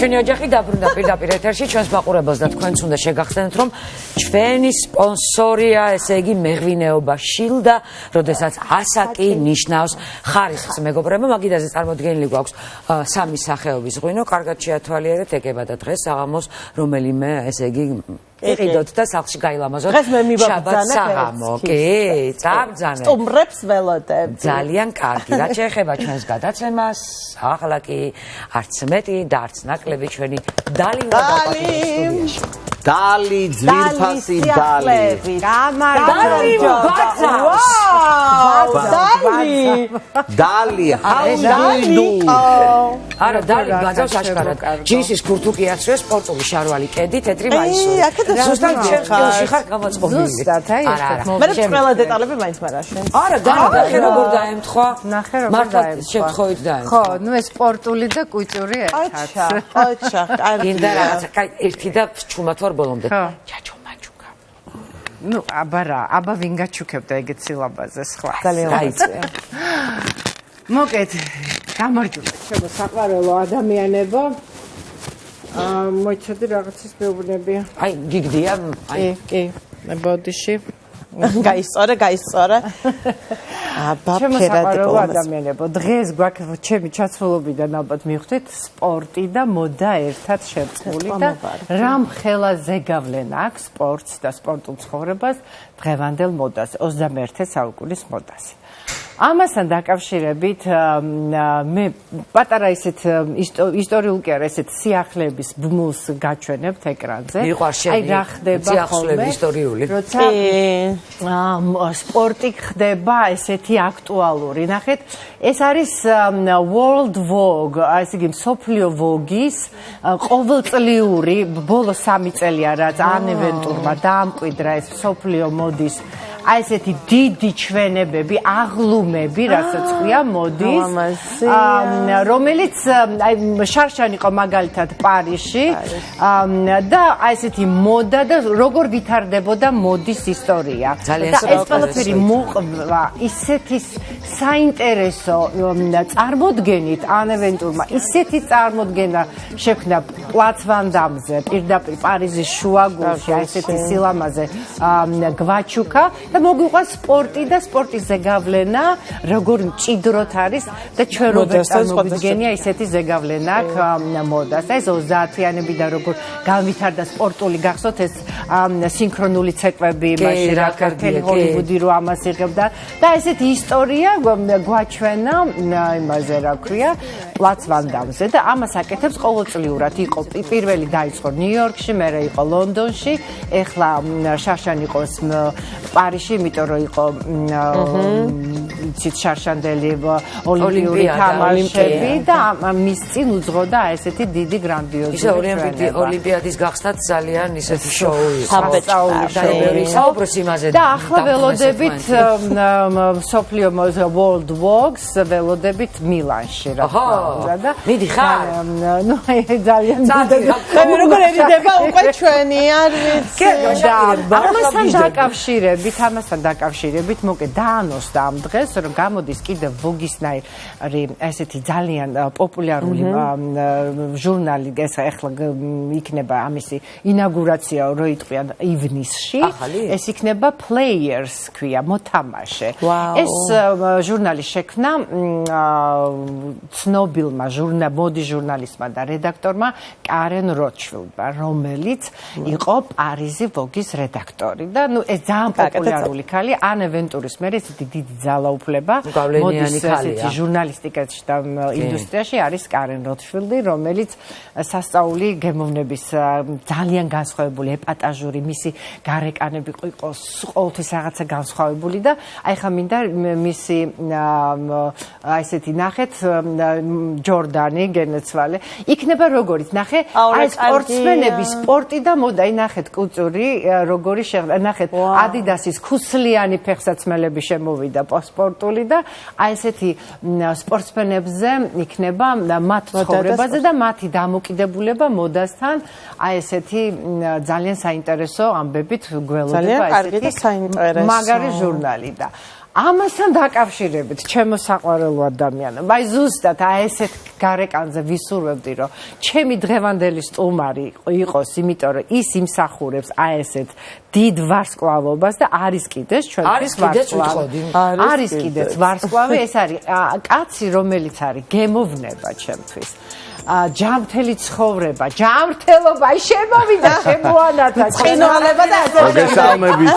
ჩვენი ოჯახი დაბრუნდა პირდაპირ ეთერში ჩვენს მაყურებელს და თქვენც უნდა შეგახსენოთ რომ ჩვენი სპონსორია ესე იგი მეღვინეობა შილდა როდესაც ასაკი ნიშნავს ხარისხს მეგობრებო მაგიდაზე წარმოდგენილი გვაქვს სამი სახეობის ღვინო კარგად შეათვალიერეთ ეგება და დღეს საღამოს რომელიმე ესე იგი იყიდოთ და სახლში გაილამაზოთ შაბათ საღამო კი წაბძანეთ სტუმრებს ველოდებ ძალიან კარგი რაც შეეხება ჩვენს გადაცემას ახლა კი არც მეტი და არც ნაკლები ჩვენი დალი უნდა დავყოთ დალი ძვირფასი დალი დალი დალი ჰაუდუ არა დალი ბაძავს აშკარად ჯინსის ქურთუკი აცრიო სპორტული შარვალი კედი თეთრი მაისური ზუსტად ჩემს ფილში ხარ გამოწყობილი ზუსტად აი მე ყველა დეტალები მაინც მარაშენ არა ნახე როგორ დაემთხვა ნახე როგორ მართლა შემთხვევით დაემთხვა ხო ნუ ეს სპორტული და კუჭური ერთად აჩა კარგი გინდა რაღაცა კაი ერთი და ჩუმათ ვარ ბოლომდე ჩაჩო მაჩუკა ნუ აბა ვინ გაჩუქებდა ეგეთ სილაბაზე სხვა ძალიან გაიწია მოკეთ გამარჯობა ჩემო საყვარელო ადამიანებო მოიცადი რაღაცის მეუბნებია აი გიგდია აი კი მე ბოდიში გაისწორე აბა ჩემო საყვარელო ადამიანებო დღეს გვაქვს ჩემი ჩაცმულობიდან ალბათ მივხვდით სპორტი და მოდა ერთად შერწყმული და რამ ხელა ზეგავლენა აქვს სპორტს და სპორტულ ცხოვრებას დღევანდელ მოდას 21 საუკუნის მოდას ამასთან დაკავშირებით მე პატარა ისეთ ისტორიულ კი არა ესეთ სიახლეების ბმულს გაჩვენებთ ეკრანზე აი რა ხდება ხოლმე ისტორიული როცა სპორტი ხდება ესეთი აქტუალური ნახეთ ეს არის World Vogue ასე იგი მსოფლიო ვოგის ყოველწლიური ბოლო 3 წელია რაც ანევენტურმა დაამკვიდრა ეს მსოფლიო მოდის აი ესეთი დიდი ჩვენებები, აღლუმები, რასაც ქვია მოდის, რომელიც აი შარშან იყო მაგალითად პარიზში და აი ესეთი მოდა და როგორ ვითარდებოდა მოდის ისტორია. და ეს ყველაფერი მოყვა ისეთი საინტერესო წარმოდგენით ანევენტურმა, ისეთი წარმოდგენა შექმნა პლაც ვან დამზე, პირდაპირ პარიზის შუაგულში, აი ესეთი სილამაზე გვაჩუკა და მოგვიყვა სპორტი და სპორტის ზეგავლენა როგორ მჭიდროდ არის და ჩვენ როგორ წარმოვიდგენია ისეთი ზეგავლენა მოდას ეს 30-იანებიდან როგორ განვითარდა სპორტული გახსოვთ ეს სინქრონული ცეკვები მაშინ რა ქართელი ჰოლივუდი რო ამას იღებდა და ესეთი ისტორია გვაჩვენა იმაზე რა ქვია პლაც ვან დამზე და ამას აკეთებს ყოველწლიურად იყო პირველი დაიწყო ნიუ-იორკში მერე იყო ლონდონში ეხლა შარშან იყოს პარიზში იმიტომ რომ იყო იცით შარშანდელი ოლიმპიური თამაშები და მის წინ უძღოდა ესეთი დიდი გრანდიოზული ისე ოლიმპიადის გახსნათ ძალიან ისეთი შოუ იყო საუბრობს იმაზე და ახლა ველოდებით სოფლიო World Vogue ველოდებით მილანში რა თქმა უნდა მიდი ხარ ნუ ძალიან მე როგორ ერიდება უკვე ჩვენი არ ვიცი ამასთან დაკავშირებით მოკე დაანონსდა ამ დღეს რომ გამოდის კიდევ ვოგისნაირი ესეთი ძალიან პოპულარული ჟურნალი ეს ახლა იქნება ამისი ინაugurაცია რო იტყვიან ივნისში ეს იქნება Players ქვია მოთამაშე ეს ჟურნალი შექმნა ცნობილმა მოდი ჟურნალისტმა და რედაქტორმა კარენ როჩფილდმა რომელიც იყო პარიზი ვოგის რედაქტორი და ნუ ეს ძალიან პოპულარული ქალი ანევენტურის მერე ესეთი დიდი ძალაუფლება მოდის ესეთი ჟურნალისტიკაში და ინდუსტრიაში არის კარენ როჩფილდი რომელიც სასწაული გემოვნების ძალიან განსხვავებული ეპატაჟური მისი გარეკანები იყო ყოველთვის რაღაცა განსხვავებული და აი ხა მინდა მისი აი ესეთი ნახეთ ჯორდანი გენეცვალე იქნება როგორიც ნახე აი სპორტსმენები სპორტი და მოდა აი ნახეთ კუწური როგორი შეღდა ნახეთ ადიდასის ქუსლიანი ფეხსაცმელები შემოვიდა სპორტული და აი ესეთი სპორტსმენებზე იქნება მათ ცხოვრებაზე და მათი დამოკიდებულება მოდასთან აი ესეთი ძალიან საინტერესო ამბებით გველოდება ესეთი მაგარი ჟურნალი და ამასთან დაკავშირებით ჩემო საყვარელო ადამიანო, აი ზუსტად ესეთ გარეკანზე ვისურვებდი, რომ ჩემი დღევანდელი სტუმარი იყოს, იმიტომ რომ ის იმსახურებს აი ესეთ დიდ ვარსკვლავობას და არის კიდეც ჩვენთვის ვარსკვლავი. არის კიდეც ვარსკვლავი, ეს არის კაცი, რომელიც არის გემოვნება ჩემთვის. ჯამრთელი ცხოვრება, ჯამრთელობა, შემოვიდა, შემოანათა, წინვალება და მოგესალმებით.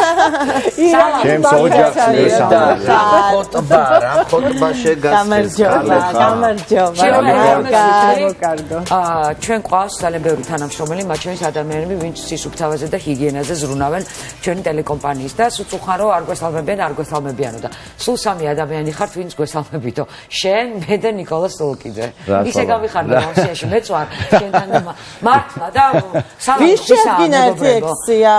ჩემს ოჯახს მოგესალმებით. რა ხოტბა შეგასწრებს. გამარჯობა. ჩვენ ყავს ძალიან ბევრი თანამშრომელი, მათ შორის ადამიანები, ვინც სისუფთავეზე და ჰიგიენაზე ზრუნავენ ჩვენი ტელეკომპანიის და სუწუხარ რომ არ გვესალმებიან, არ გვესალმებიანო და სულ სამი ადამიანი ხართ, ვინც გვესალმებითო. შენ, მე და ნიკოლას სულკიძე. ისე გავიხარდა სიაში მეც ვარ შენთან მართლა და ვის შეადგინა ერთი ექცია?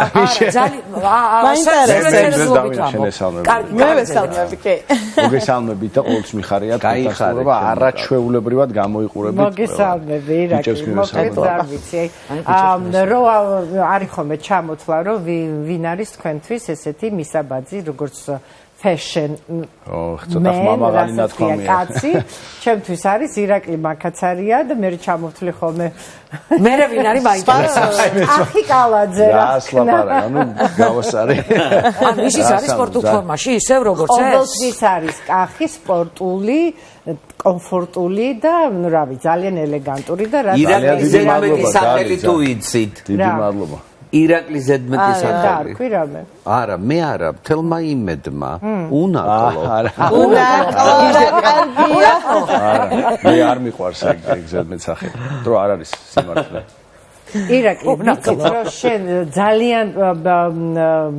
მე ვესალმები, კი. მოგესალმებით და ყოველთვის მიხარია თვითმსახურება არაჩვეულებრივად გამოიყურებით. მოგესალმები, ირაკი, მოკლედ არ ვიცი. რო არის ხოლმე ჩამოთვლა, რომ ვინ არის თქვენთვის ესეთი მისაბაძი, როგორც fashion ცოტა ხმამაღალი ნათქვამია. კაცი, ჩემთვის არის ირაკლი მაკაცარია და მე ჩამოვთვლი ხოლმე. მე ვინ არის მაინტერესებს. ახი კალაძე რა. ასლაპარაკ, ანუ გავასარე. ანუ ის არის სპორტულ ფორმაში, ისევ როგორც ეს. ყოველთვის არის კახი, სპორტული, კომფორტული და ნუ რა ვიცი, ძალიან ელეგანტური და რა ირაკლის ზედმეტი სახელი თუ იცით? დიდი მადლობა. ირაკლის ზედმეტი სახელი. დარქვი რამე. არა, მე არა, თელმა იმედმა. უნაკლო. მე არ მიყვარს ეგ ზედმეტ სახელი. დრო არ არის სიმართლე. ირაკლი, ვიცით რომ შენ ძალიან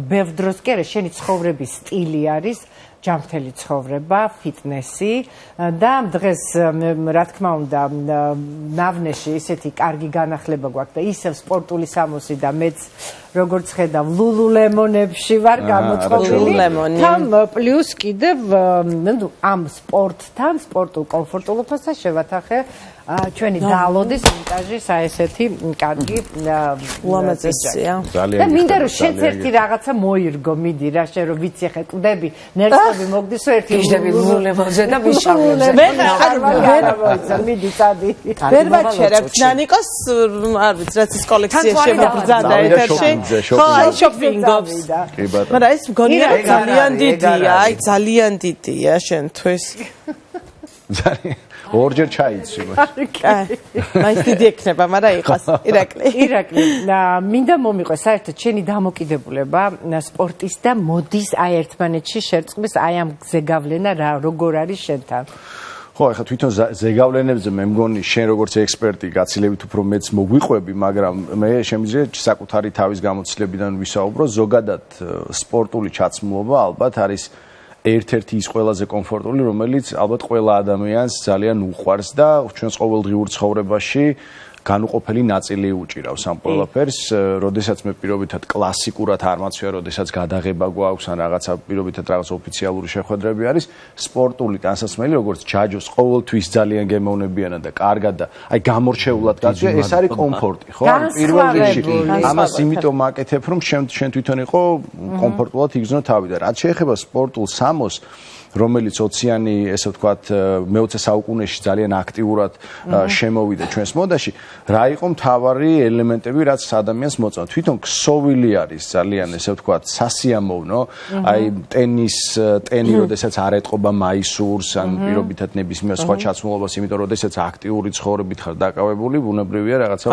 ბევრ დროს კი არა, შენი ცხოვრების სტილი არის ჯამრთელი ცხოვრება, ფიტნესი და დღეს რა თქმა უნდა ნავნეში ისეთი კარგი განახლება გვაქვს და ისევ სპორტული სამოსი და მეც როგორც ხედავ ლულულემონებში ვარ გამოწყობილი. თან პლუს კიდევ ამ სპორტთან, სპორტულ კომფორტულობასთან შევათახე ჩვენი დაალოდის ვინტაჟის აი ესეთი კარგი ლამაზესია. და მინდა რომ შენც ერთი რაღაცა მოირგო, მიდი რა შენ რომ ვიცი ხე კვდები, ნერვები მოგდის ერთი იჟდები ლულულემონზე და მიშავლებზე. მე არ მიდი წადი. ვერ ვაჩერებ ნანიკოს, არ ვიცი, რაც ის კოლექცია შემოგზადა ეთერში. ხო, აი შოპინგობს. მაგრამ ეს მგონია ძალიან დიდია, აი ძალიან დიდია შენთვის. ძალიან ორჯერ ჩაიცვი მას. მაინც დიდი ექნება, მაგრამ იყოს ირაკლი. ირაკლი, მინდა მომიყვე საერთოდ შენი დამოკიდებულება სპორტის და მოდის აი ერთმანეთში შერწყმის აი ამ გზეგავლენა რა როგორ არის შენთან? ხო, ახლა თვითონ ზეგავლენებზე მე მგონი შენ როგორც ექსპერტი გაცილებით უფრო მეც მოგვიყვები, მაგრამ მე შემიძლია საკუთარი თავის გამოცდილებიდან ვისაუბრო, ზოგადად სპორტული ჩაცმულობა ალბათ არის ერთ-ერთი ის ყველაზე კომფორტული, რომელიც ალბათ ყველა ადამიანს ძალიან უყვარს და ჩვენს ყოველდღიურ ცხოვრებაში განუყოფელი ნაწილი უჭირავს ამ ყველაფერს, როდესაც მე პირობითად კლასიკურად არ მაცვია, როდესაც გადაღება გვაქვს ან რაღაცა პირობითად რაღაც ოფიციალური შეხვედრები არის, სპორტული ტანსაცმელი, როგორც ჯაჯოს ყოველთვის ძალიან გემოვნებიანად და კარგად და აი გამორჩეულად გაწვია, ეს არის კომფორტი, ხო? პირველ რიგში ამას იმიტომ აკეთებ, რომ შენ თვითონ იყო კომფორტულად იგრძნო თავი და რაც შეეხება სპორტულ სამოს რომელიც ოციანი, ესე ვთქვათ, მე-20 საუკუნეში ძალიან აქტიურად შემოვიდა ჩვენს მოდაში, რა იყო მთავარი ელემენტები, რაც ადამიანს მოწონდა. თვითონ ქსოვილი არის ძალიან, ესე ვთქვათ, სასიამოვნო, აი ტენი, როდესაც არ ეტყობა მაისურს, ან პირობითად ნებისმიერ სხვა ჩაცმულობას, იმიტომ როდესაც აქტიური ცხოვრებით ხარ დაკავებული, ბუნებრივია რაღაცა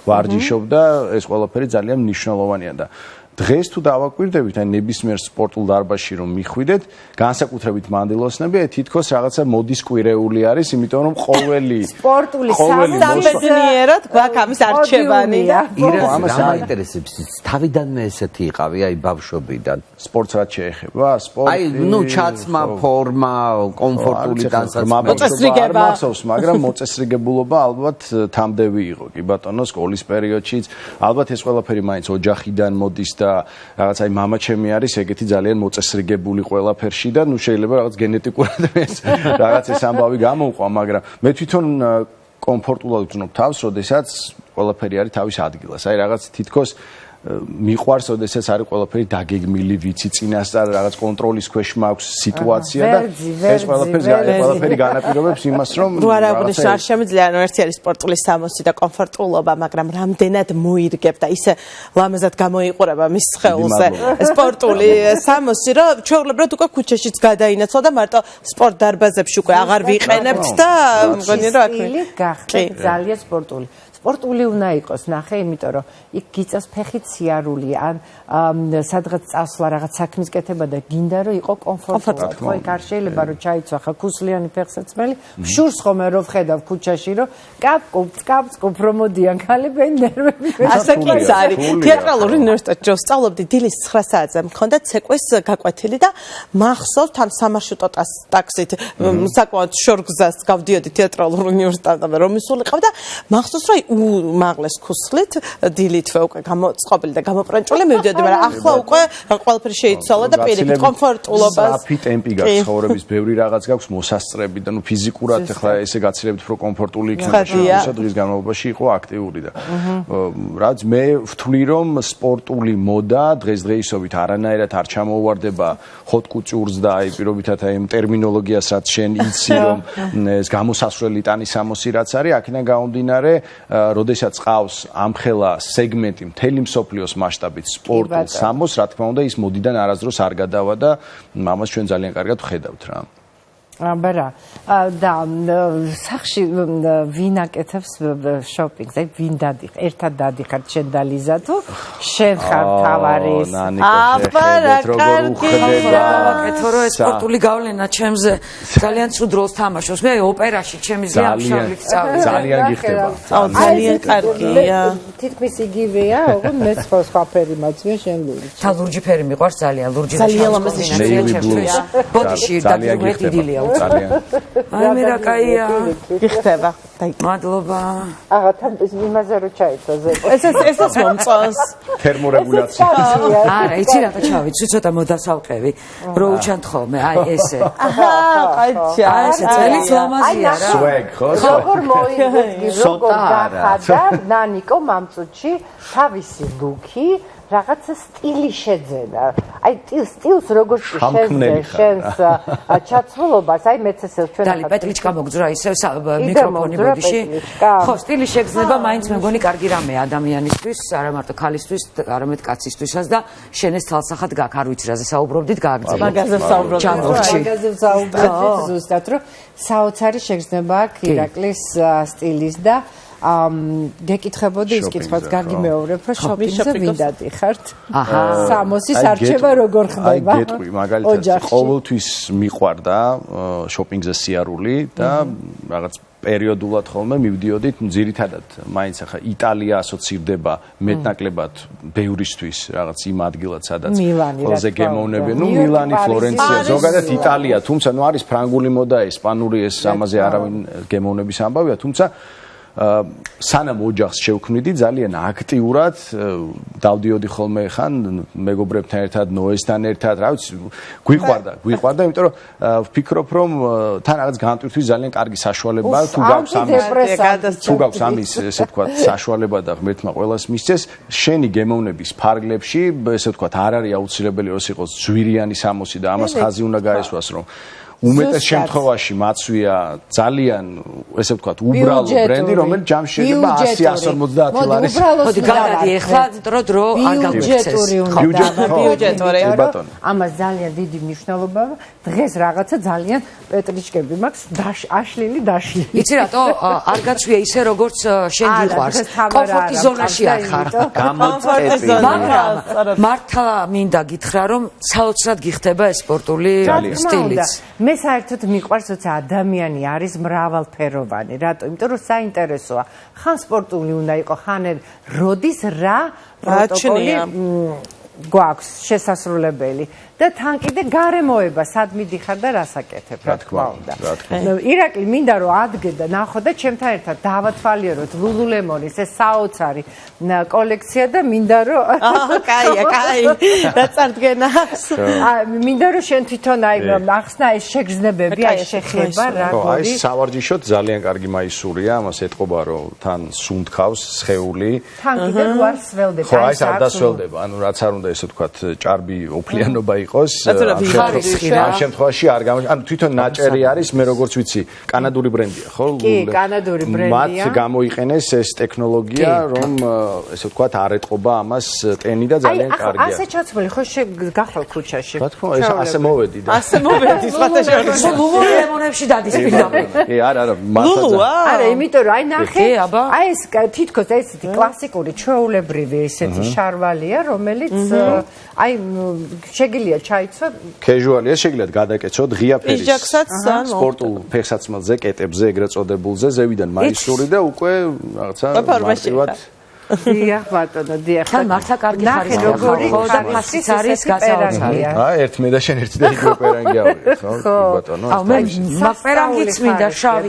ვარჯიშობ და ეს ყველაფერი ძალიან მნიშვნელოვანია და დღეს თუ დავაკვირდებით, აი ნებისმიერ სპორტულ დარბაზში რომ მიხვიდეთ, განსაკუთრებით მანდილოსნები, თითქოს რაღაცა მოდის კვირეული არის, იმიტომ რომ ყოველი სპორტული სამბედნიერად გვაქვს ამის არჩევანი და ირაკლი რა მაინტერესებს? თავიდანვე ესეთი იყავი, აი ბავშვობიდან. სპორტს რაც შეეხება, სპორტი. აი, ნუ ჩაცმა, ფორმა, კომფორტული ტანსაცმელი. მოწესრიგება. მახსოვს, მაგრამ მოწესრიგებულობა ალბათ თამდევი იყო, კი ბატონო, სკოლის პერიოდშიც. ალბათ ეს ყველაფერი მაინც ოჯახიდან მოდის და რაღაც აი მამა ჩემი არის ეგეთი ძალიან მოწესრიგებული ყველაფერში და ნუ შეიძლება რაღაც გენეტიკურად რაღაც ეს ამბავი გამოვყვა, მაგრამ მე თვითონ კომფორტულად ვგრძნობ თავს, როდესაც ყველაფერი არის თავის ადგილას. აი რაღაც თითქოს მიყვარს, ოდესაც არის ყველაფერი დაგეგმილი, ვიცი წინასწარ რაღაც კონტროლის ქვეშ მაქვს სიტუაცია და ეს ყველაფერი განაპირობებს იმას, რომ არ აღნიშნო არ შემიძლია, ანუ ერთი არის სპორტული სამოსი და კომფორტულობა, მაგრამ რამდენად მოირგებ და ისე ლამაზად გამოიყურება მის სხეულზე სპორტული სამოსი, რომ ჩვეულებრივად უკვე ქუჩაშიც გადაინაცვლა და მარტო სპორტ დარბაზებში უკვე აღარ ვიყენებთ და მგონი რომ აქ გახდეთ ძალიან სპორტული. სპორტული უნდა იყოს, ნახე, იმიტომ რომ იქ გიწევს ფეხით სიარული, ან სადღაც წასვლა რაღაც საქმის კეთება და გინდა რომ იყო კომფორტულად. ხო, იქ არ შეიძლება რომ ჩაიცვა ხა ქუსლიანი ფეხსაცმელი, შურს ხომე რო ვხედავ ქუჩაში, რომ კაპ რომ მოდიან ქალებენი ნერვები. ასე კი არის. თეატრალური უნივერსიტეტში რო სწავლობდი, დილის 9 საათზე მქონდა ცეკვის გაკვეთილი და მახსოვს თან სამარშრუტო ტაქსით საკმაოდ შორგზას გავდიოდი თეატრალურ უნივერსიტეტამდე რომ მისულიყავ და მახსოვს რომ უმაღლეს ქუსლით დილითვე უკვე გამოწყობილი და გამოპრანჭული მივდიოდი, მაგრამ ახლა უკვე ყველაფერი შეიცვალა და პირიქით კომფორტულობას საფი ტემპი გაქვს ცხოვრების, ბევრი რაღაც გაქვს მოსასწრები და ნუ ფიზიკურად ახლა ესე გაცილებით უფრო კომფორტული იქნება, შეიძლება დღის განმავლობაში იყო აქტიური და რაც მე ვთვლი რომ სპორტული მოდა დღესდღეობით არანაირად არ ჩამოუვარდება hot couture-ს და აი პირობითად აი ამ ტერმინოლოგიას რაც შენ იცი რომ ეს გამოსასვლელი ტანის სამოსი რაც არის, აქედან გამომდინარე როდესაც ყავს ამხელა სეგმენტი მთელი მსოფლიოს მასშტაბით სპორტულ სამოს, რა თქმა უნდა, ის მოდიდან არასდროს არ გადავა და ამას ჩვენ ძალიან კარგად ვხედავთ რა. აბარა და სახში ვინ აკეთებს შოპინგს? აი ვინ დადიხარ? ერთად დადიხართ შენ და ლიზა თუ შენ ხარ თავარი? აბარა კარგია. ვაკეთო რომ სპორტული გავლენა ჩემზე ძალიან ცუდ როლს თამაშობს. მე ოპერაში ჩემი ზიამშავლით წავედი. ძალიან გიხდება. ძალიან კარგია. თითქმის იგივეა, ოღონდ მე სხვა ფერი მაცვია შენ ლურჯი. თა ლურჯი ფერი მიყვარს ძალიან, ლურჯი ძალიან ლამაზი ჩემთვის. ბოდიში დაგიგრეთ ძალიან. აი მე რა კაია. გიხდება. მადლობა. აღა თან იმაზე რო ჩაიწვა ზე. ესეც მომწონს. თერმორეგულაცია. არა, იცი რა ჩავიცი, ცოტა მოდასალყევი. რო უჩანთ ხოლმე, აი ესე. აიჩა. აი ესე წელიც ლამაზია რა. Swag, ხო? როგორ მოიგდი, როგორ გახადა ნანიკო მამწუთში თავისი ლუკი რაღაცა სტილი შეძენა. აი სტილს როგორ შენს ჩაცმულობას, აი მეც ესე ჩვენ დალი პეტლიჩკა მოგძრა ისე მიკროფონი ბოდიში. ხო, სტილი შეგრძნება მაინც მე მგონი კარგი რამეა ადამიანისთვის, არა მარტო ქალისთვის, არამედ კაცისთვისაც და შენ ეს თალსახად გაქვს, არ ვიცი რაზე საუბრობდით, გააგრძელეთ. მაგაზე საუბრობდით. მაგაზე საუბრობდით ზუსტად, რომ საოცარი შეგრძნება აქვს ირაკლის სტილის და გეკითხებოდი ის კითხვაც გაგიმეორებ, რომ შოპინგზე ვინ დადიხართ? აჰა. სამოსის არჩევა როგორ ხდება? აი გეტყვი, მაგალითად, ყოველთვის მიყვარდა შოპინგზე სიარული და რაღაც პერიოდულად ხოლმე მივდიოდით, ძირითადად მაინც ახლა იტალია ასოცირდება მეტნაკლებად ბევრისთვის რაღაც იმ ადგილად, სადაც ყველაზე გემოვნებიან, ნუ მილანი, ფლორენცია, ზოგადად იტალია, თუმცა ნუ არის ფრანგული მოდა, ესპანური, ეს ამაზე არავინ გემოვნების ამბავია, თუმცა სანამ ოჯახს შევქმნიდი ძალიან აქტიურად დავდიოდი ხოლმე ხან მეგობრებთან ერთად, ნოესთან ერთად, რა ვიცი, გვიყვარდა, იმიტომ რომ ვფიქრობ რომ თან რაღაც განტვირთვის ძალიან კარგი საშუალებაა, თუ გაქვს ამის ესე ვთქვათ საშუალება და ღმერთმა ყველას მისცეს, შენი გემოვნების ფარგლებში ესე ვთქვათ არ არის აუცილებელი რომ იყოს ძვირიანი სამოსი და ამას ხაზი უნდა გაესვას რომ უმეტეს შემთხვევაში მაცვია ძალიან ესე ვთქვათ უბრალო ბრენდი, რომელიც ჯამში შეიძლება 100-150 ლარის. მოდი გადადი ახლა დრო არ გაგვიქცეს. ბიუჯეტური. ამას ძალიან დიდი მნიშვნელობა დღეს რაღაცა ძალიან პეტრიჩკები მაქვს აშლილი დაშლილი. იცი რატო არ გაცვია ისე როგორც შენ გიყვარს. კომფორტის ზონაში არ ხარ. გამოწეპი. მაგრამ მართლა მინდა გითხრა რომ საოცრად გიხდება ეს სპორტული სტილიც. მე საერთოდ მიყვარს როცა ადამიანი არის მრავალფეროვანი. რატო? იმიტომ რომ საინტერესოა. ხან სპორტული უნდა იყო, ხან როდის რა პროტოკოლი გვაქვს შესასრულებელი და თან კიდე გარემოება სად მიდიხარ და რას აკეთებ რა თქმა უნდა. ირაკლი მინდა რომ ადგე და ნახო და ჩემთან ერთად დავათვალიეროთ ლულულემონის ეს საოცარი კოლექცია და მინდა რომ კაია, რა წარდგენას. მინდა რომ შენ თვითონ აი ახსნა ეს შეგრძნებები აი შეხება რა აი სავარჯიშოდ ძალიან კარგი მაისურია, ამას ეთყობა რომ თან სუნთქავს სხეული. თან კიდე ვარ სველდება. ხო, აი არ დასველდება, ანუ რაც არ უნდა ესე ვთქვათ ჭარბი ოფლიანობა იყოს. ამ შემთხვევაში არ ანუ თვითონ ნაჭერი არის, მე როგორც ვიცი, კანადური ბრენდია, ხო? კი, კანადური ბრენდია. მათ გამოიყენეს ეს ტექნოლოგია, რომ ესე ვთქვათ არ ეთყობა ამას ტენი და ძალიან კარგია. აი, ასე ჩაცმული, ხო გახვალ ქუჩაში. რა თქმა უნდა, ეს ასე მოვედი და. ასე მოვედი, სხვათა შორის. ლულულემონებში დადის პირდაპირ. კი, არა, მართლა. არა, იმიტომ რომ აი ნახე, აი ეს თითქოს ესეთი კლასიკური ჩვეულებრივი ესეთი შარვალია, რომელიც აი შეგიძლია ჩაიცვა. Casual-ია, შეგიძლიათ გადაკეცოთ ღია ფერის. პიჯაკსაც ან სპორტულ ფეხსაცმელზე, კეტებზე, ეგრეთ წოდებულზე, ზევიდან მაისური და უკვე რაღაცა მარტივად დიახ ბატონო, დიახ. თან მართლა კარგი ხარისხი როგორი ხო და ფასიც არის გასაოცარი. ერთ მე და შენ ერთი და იგივე პერანგი ავიღეთ, ხო? ბატონო. აუ მე პერანგიც მინდა შავი.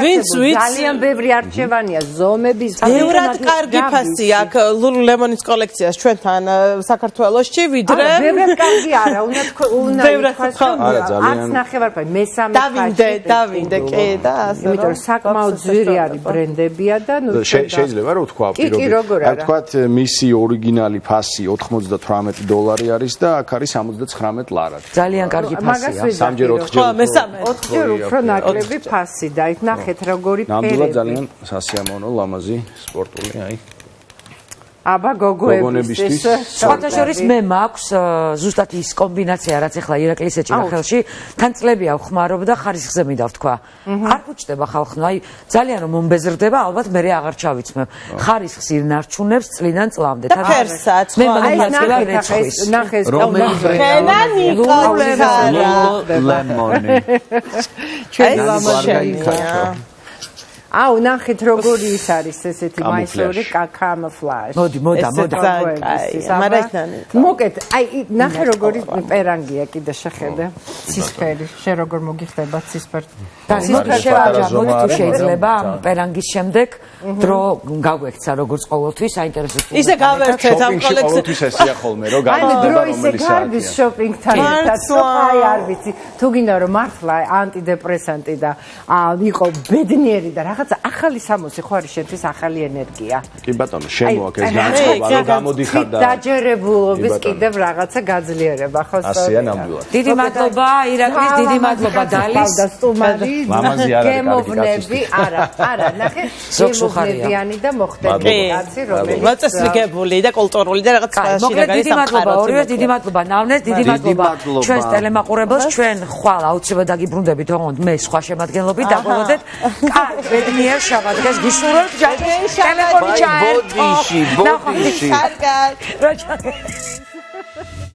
ვინც ვიცი ძალიან ბევრი არჩევანია ზომების. ბევრად კარგი ფასი აქ ლულულემონის კოლექციას ჩვენთან საქართველოში ვიდრე ბევრად კარგი არა, უნდა ბევრად არა, ძალიან. არც ნახევარფარი, მესამე დავინდე, კი და ასე. იმიტომ რომ საკმაოდ ძვირი არის ბრენდებია და ნუ შეიძლება რომ ვთქვა პირობითად. აი ვთქვათ, მისი ორიგინალი ფასი $98 არის და აქ არის 79 ლარად. ძალიან კარგი ფასია. სამჯერ 4ჯერ. ხო, მესამე. 4ჯერ უფრო ნაკლები ფასი და იქ ნახეთ როგორი ფერები. ნამდვილად ძალიან სასიამოვნო, ლამაზი, სპორტული, აი. აბა გოგოებისთვის. სხვათა შორის მე მაქვს ზუსტად ის კომბინაცია, რაც ახლა ირაკლის ეჭირა ხელში, თან წლებია ვხმარობ და ხარისხზე მინდა ვთქვა. არ გუჭდება ხალხნო, აი ძალიან რომ მომბეზრდება, ალბათ მე აღარ ჩავიცმებ. ხარისხს ინარჩუნებს წლიდან წლამდე. და ფერსაც. მე მაგალითად რეცხვის. ნახე ეს ხენანი ლემონი. ჩვენ ლამაზია. აუ ნახეთ როგორი ის არის ესეთი მაისური კამოფლაჟი. მოდი. მოკეთ, აი ნახე როგორი პერანგია კიდე შეხედე. ცისფერი, შე როგორ მოგიხდება ცისფერი. ცისფერი შევაჯამოთ თუ შეიძლება ამ პერანგის შემდეგ დრო გაგვექცა როგორც ყოველთვის საინტერესო. ისე გავერთეთ ამ კოლექციას. ყოველთვის ესია ხოლმე რომ გაიგდება რომელი საათია. შოპინგთან ერთად აი არ ვიცი. თუ გინდა რომ მართლა ანტიდეპრესანტი და იყო ბედნიერი და რაღაცა ახალი სამოსი ხო არის შენთვის ახალი ენერგია. კი ბატონო, შემოაქვს ეს განწყობა, რომ გამოდიხარ და დაჯერებულობის კიდევ რაღაცა გაძლიერება ხო სწორია. ასეა ნამდვილად. დიდი მადლობა ირაკლის, დიდი მადლობა დალის. და სტუმარი. ლამაზი არ არის კარგი გემოვნები, არა, ნახე. გემოვნებიანი და მოხდები კაცი რომელიც მოწესრიგებული და კულტურული და რაღაც შინაგანი სამყარო. ორივეს დიდი მადლობა ნავნეს, დიდი მადლობა ჩვენს ტელემაყურებელს, ჩვენ ხვალ აუცილებლად დაგიბრუნდებით თქო მე სხვა შემადგენლობით დაგველოდეთ. კარგი ბედნიერ შაბათს გისურვებთ ტელეფონი ჩაერთო. ბოდიში. კარგად. რა